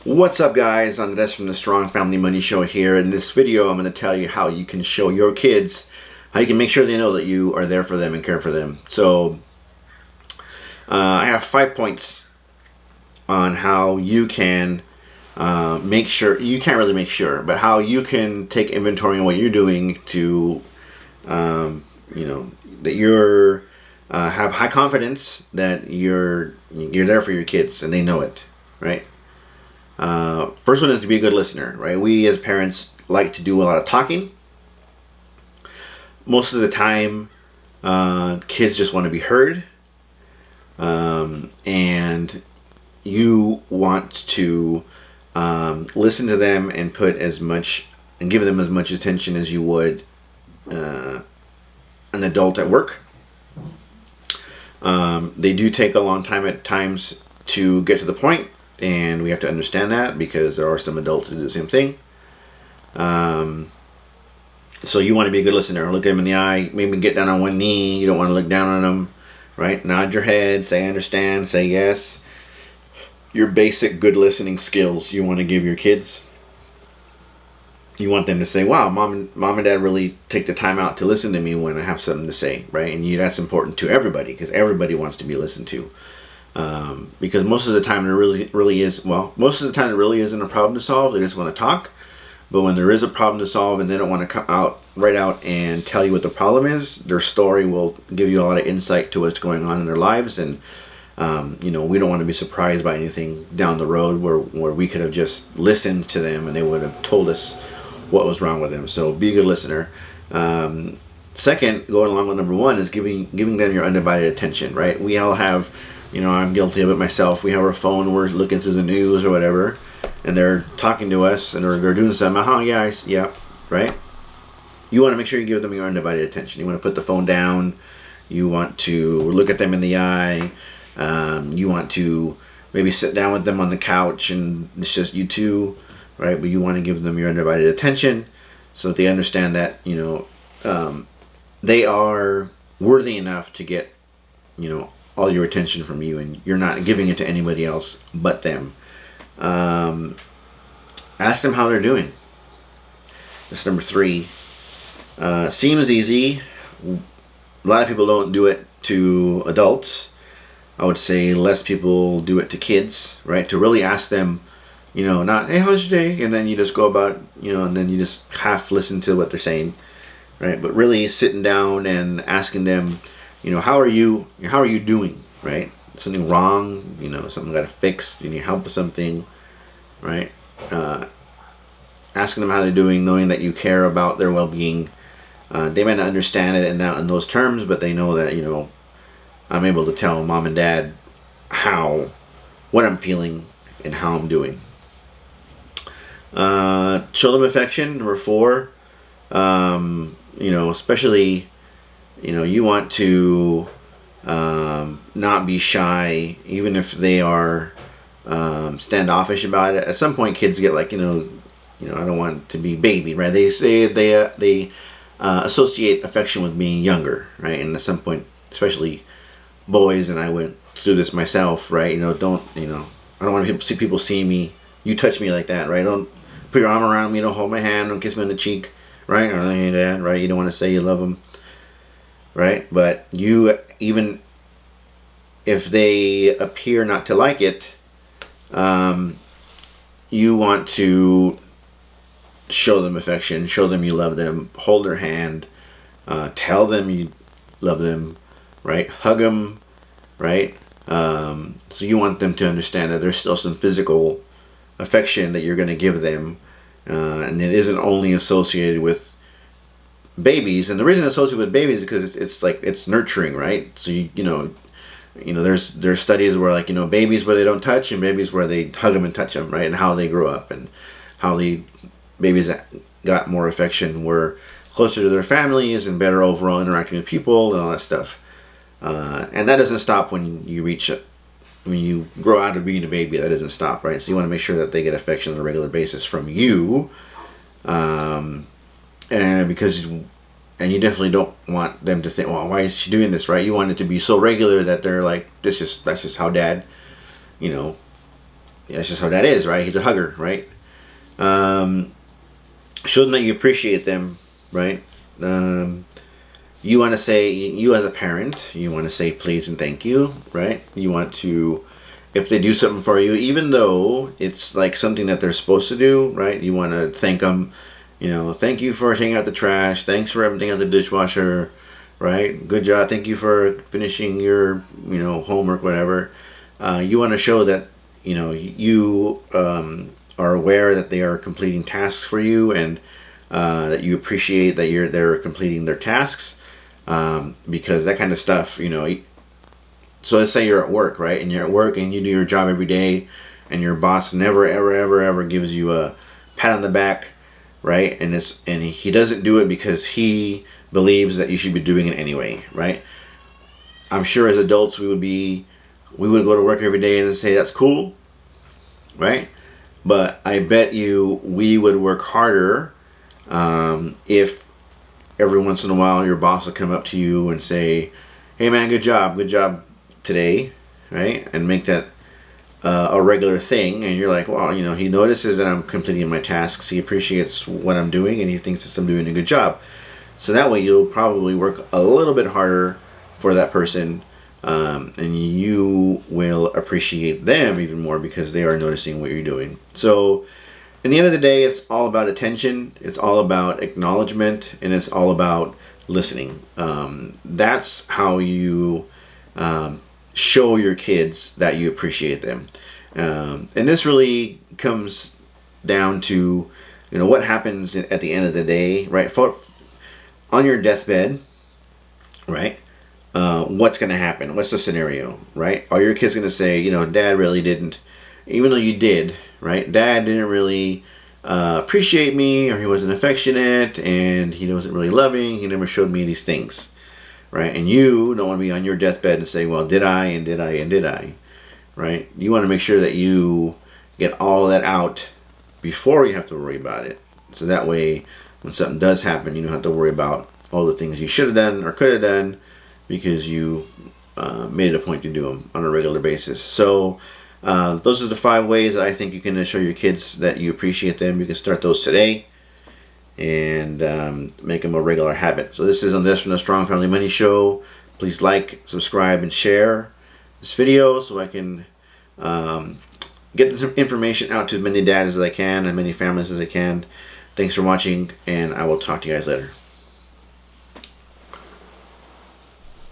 What's up, guys? I'm Des from the Strong Family Money Show here. In this video, I'm going to tell you how you can show your kids, how you can make sure they know that you are there for them and care for them. So, I have 5 points on how you can make sure, you can't really make sure, but how you can take inventory on what you're doing to, that you're, have high confidence that you're there for your kids and they know it, right? First one is to be a good listener, right? We as parents like to do a lot of talking. Most of the time, kids just want to be heard. And you want to listen to them and put as much and give them as much attention as you would an adult at work. They do take a long time at times to get to the point. And we have to understand that because there are some adults who do the same thing. So you want to be a good listener. Look them in the eye. Maybe get down on one knee. You don't want to look down on them, right? Nod your head. Say I understand. Say yes. Your basic good listening skills you want to give your kids. You want them to say, "Wow, mom and dad really take the time out to listen to me when I have something to say," right? And that's important to everybody because everybody wants to be listened to. Because most of the time there really isn't a problem to solve. They just want to talk. But when there is a problem to solve and they don't want to come right out and tell you what the problem is, their story will give you a lot of insight to what's going on in their lives. And we don't want to be surprised by anything down the road where we could have just listened to them and they would have told us what was wrong with them. So be a good listener. Second, going along with number one, is giving them your undivided attention, right? We all have, I'm guilty of it myself. We have our phone, we're looking through the news or whatever, and they're talking to us, and they're doing something. Yeah, right? You want to make sure you give them your undivided attention. You want to put the phone down. You want to look at them in the eye. You want to maybe sit down with them on the couch, and it's just you two, right? But you want to give them your undivided attention so that they understand that, they are worthy enough to get, all your attention from you, and you're not giving it to anybody else but them. Ask them how they're doing. That's number 3. Seems easy. A lot of people don't do it to adults. I would say less people do it to kids, right? To really ask them, not, "Hey, how's your day?" And then you just go about, and then you just half listen to what they're saying, right? But really sitting down and asking them, how are you doing, right? Something wrong, something got to fix, you need help with something, right? Asking them how they're doing, knowing that you care about their well-being. They might not understand it in those terms, but they know that, I'm able to tell mom and dad what I'm feeling and how I'm doing. Show them affection, number 4. Especially, you want to not be shy, even if they are standoffish about it. At some point, kids get like, I don't want to be baby, right? They say they associate affection with being younger, right? And at some point, especially boys, and I went through this myself, right? I don't want to see people see me. You touch me like that, right? Don't put your arm around me. Don't hold my hand. Don't kiss me on the cheek, right? Or anything like that, right? You don't want to say you love them, right? But even if they appear not to like it, you want to show them affection, show them you love them, hold their hand, tell them you love them, right? Hug them, right? So you want them to understand that there's still some physical affection that you're going to give them, and it isn't only associated with babies. And the reason it's associated with babies is because it's nurturing, right? So there's studies where babies where they don't touch and babies where they hug them and touch them, right? And how they grow up and how the babies that got more affection were closer to their families and better overall interacting with people and all that stuff. And that doesn't stop when you grow out of being a baby. That doesn't stop, right? So you want to make sure that they get affection on a regular basis from you, and you definitely don't want them to think, "Well, why is she doing this?" Right? You want it to be so regular that they're like, that's just how dad, that's just how that is, right? He's a hugger, right? Show them that you appreciate them, right? You want to say, you as a parent, you want to say please and thank you, right? You want to, if they do something for you, even though it's like something that they're supposed to do, right? You want to thank them, thank you for taking out the trash, thanks for emptying out the dishwasher, right? Good job, thank you for finishing your, homework, whatever. You want to show that, you are aware that they are completing tasks for you, and that you appreciate that they're completing their tasks, because that kind of stuff, so let's say you're at work, right? And you're at work and you do your job every day, and your boss never, ever, ever, ever gives you a pat on the back, right? And he doesn't do it because he believes that you should be doing it anyway, right? I'm sure as adults we would go to work every day and say that's cool, right? But I bet you we would work harder if every once in a while your boss will come up to you and say, hey man, good job today, right? And make that a regular thing, and you're like, well, he notices that I'm completing my tasks, he appreciates what I'm doing, and he thinks that I'm doing a good job. So that way you'll probably work a little bit harder for that person, and you will appreciate them even more because they are noticing what you're doing. So in the end of the day, it's all about attention, it's all about acknowledgement, and it's all about listening. That's how you show your kids that you appreciate them. And this really comes down to, what happens at the end of the day, right? On your deathbed, right? What's going to happen? What's the scenario, right? Are your kids going to say, Dad really didn't, even though you did, right? Dad didn't really appreciate me, or he wasn't affectionate, and he wasn't really loving, he never showed me these things, right? And you don't want to be on your deathbed and say, well, did I, and did I, and did I, right? You want to make sure that you get all of that out before you have to worry about it. So that way, when something does happen, you don't have to worry about all the things you should have done or could have done, because you made it a point to do them on a regular basis. So those are the 5 ways that I think you can show your kids that you appreciate them. You can start those today and make them a regular habit. So this is on this from the Strong Family Money Show. Please like, subscribe, and share this video so I can get this information out to as many dads as I can and many families as I can. Thanks for watching, and I will talk to you guys later.